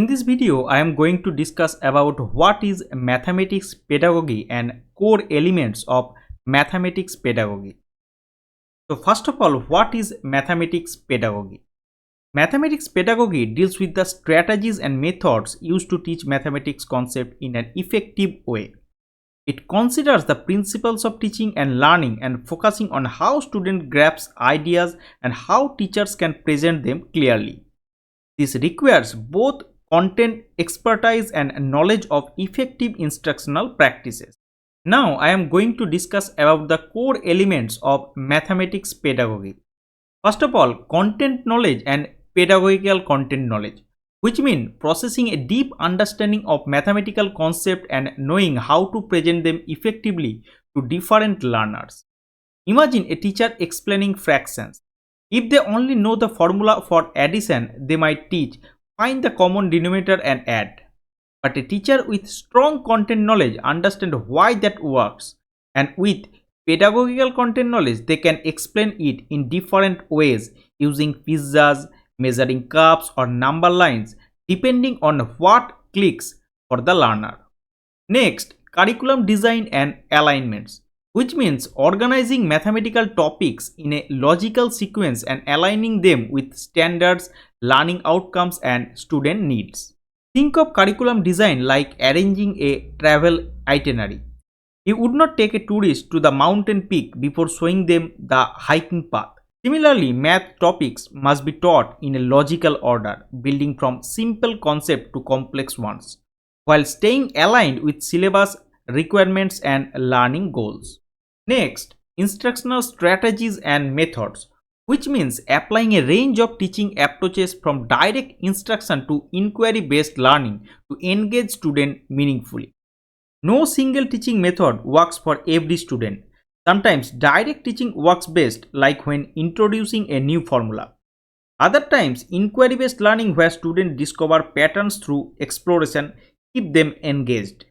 In this video, I am going to discuss about what is mathematics pedagogy and core elements of mathematics pedagogy. So first of all, what is mathematics pedagogy? Mathematics pedagogy deals with the strategies and methods used to teach mathematics concept in an effective way. It considers the principles of teaching and learning and focusing on how students grasp ideas and how teachers can present them clearly. This requires both content expertise and knowledge of effective instructional practices. Now I am going to discuss about the core elements of mathematics pedagogy. First of all, content knowledge and pedagogical content knowledge, which mean processing a deep understanding of mathematical concept and knowing how to present them effectively to different learners. Imagine a teacher explaining fractions. If they only know the formula for addition, they might teach, find the common denominator and add. But a teacher with strong content knowledge understands why that works, and with pedagogical content knowledge, they can explain it in different ways using pizzas, measuring cups or number lines depending on what clicks for the learner. Next, curriculum design and alignments, which means organizing mathematical topics in a logical sequence and aligning them with standards, learning outcomes and student needs. Think of curriculum design like arranging a travel itinerary. You would not take a tourist to the mountain peak before showing them the hiking path. Similarly, math topics must be taught in a logical order, building from simple concepts to complex ones, while staying aligned with syllabus requirements and learning goals. Next, instructional strategies and methods, which means applying a range of teaching approaches from direct instruction to inquiry-based learning to engage students meaningfully. No single teaching method works for every student. Sometimes direct teaching works best, like when introducing a new formula. Other times, inquiry-based learning where students discover patterns through exploration keep them engaged.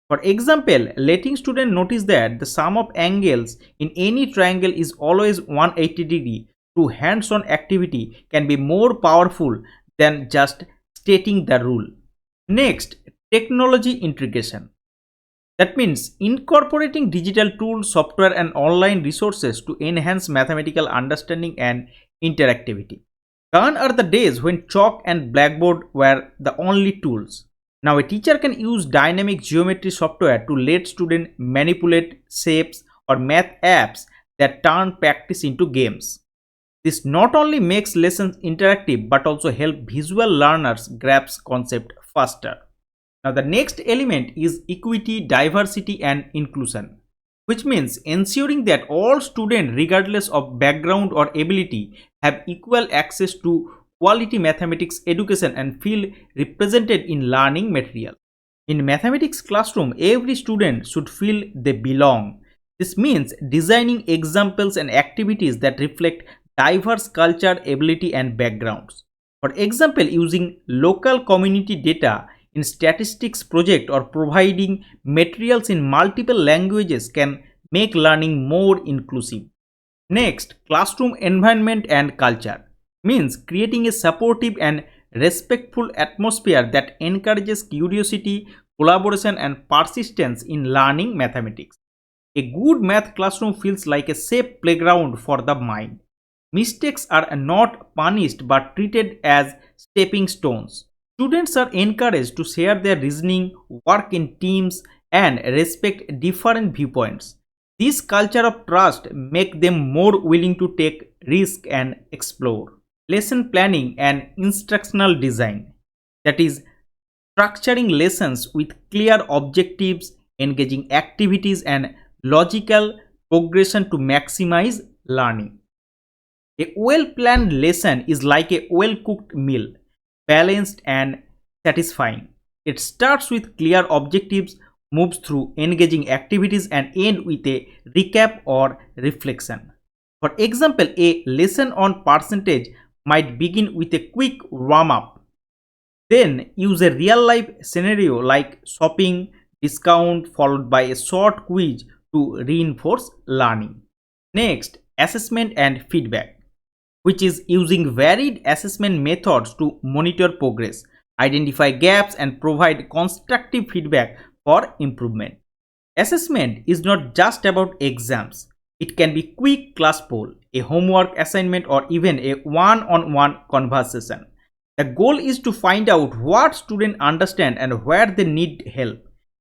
For example, letting students notice that the sum of angles in any triangle is always 180 degree through hands-on activity can be more powerful than just stating the rule. Next, technology integration. That means incorporating digital tools, software and online resources to enhance mathematical understanding and interactivity. Gone are the days when chalk and blackboard were the only tools. Now a teacher can use dynamic geometry software to let students manipulate shapes or math apps that turn practice into games. This not only makes lessons interactive but also help visual learners grasp concept faster. Now the next element is equity, diversity and inclusion, which means ensuring that all students regardless of background or ability have equal access to quality mathematics education and feel represented in learning material. In mathematics classroom, every student should feel they belong. This means designing examples and activities that reflect diverse culture, ability and backgrounds. For example, using local community data in statistics project or providing materials in multiple languages can make learning more inclusive. Next, classroom environment and culture means creating a supportive and respectful atmosphere that encourages curiosity, collaboration and persistence in learning mathematics. A good math classroom feels like a safe playground for the mind. Mistakes are not punished but treated as stepping stones. Students are encouraged to share their reasoning, work in teams, and respect different viewpoints. This culture of trust makes them more willing to take risks and explore. Lesson planning and instructional design, that is, structuring lessons with clear objectives, engaging activities, and logical progression to maximize learning. A well-planned lesson is like a well-cooked meal, balanced and satisfying. It starts with clear objectives, moves through engaging activities and ends with a recap or reflection. For example, a lesson on percentage might begin with a quick warm-up. Then use a real-life scenario like shopping, discount followed by a short quiz to reinforce learning. Next, assessment and feedback, which is using varied assessment methods to monitor progress, identify gaps, and provide constructive feedback for improvement. Assessment is not just about exams. It can be quick class poll, a homework assignment, or even a one-on-one conversation. The goal is to find out what students understand and where they need help.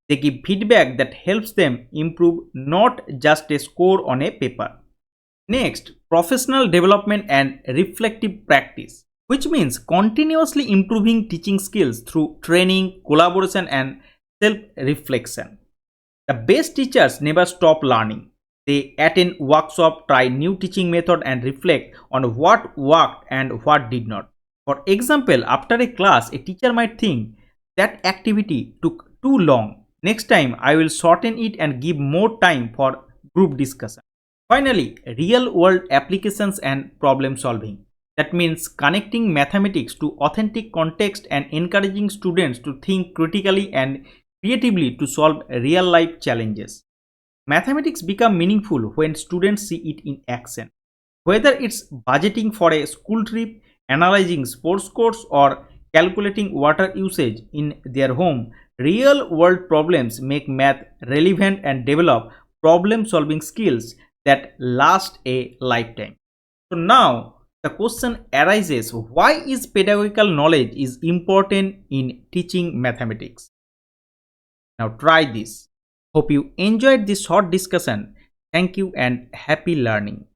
They give feedback that helps them improve, not just a score on a paper. Next, professional development and reflective practice, which means continuously improving teaching skills through training, collaboration, and self-reflection. The best teachers never stop learning. They attend workshops, try new teaching method, and reflect on what worked and what did not. For example, after a class, a teacher might think that activity took too long. Next time, I will shorten it and give more time for group discussion. Finally, real world applications and problem solving. That means connecting mathematics to authentic context and encouraging students to think critically and creatively to solve real life challenges. Mathematics become meaningful when students see it in action. Whether it's budgeting for a school trip, analyzing sports scores, or calculating water usage in their home, real world problems make math relevant and develop problem solving skills that last a lifetime. So now the question arises, why is pedagogical knowledge is important in teaching mathematics? Now try this. Hope you enjoyed this short discussion. Thank you and happy learning.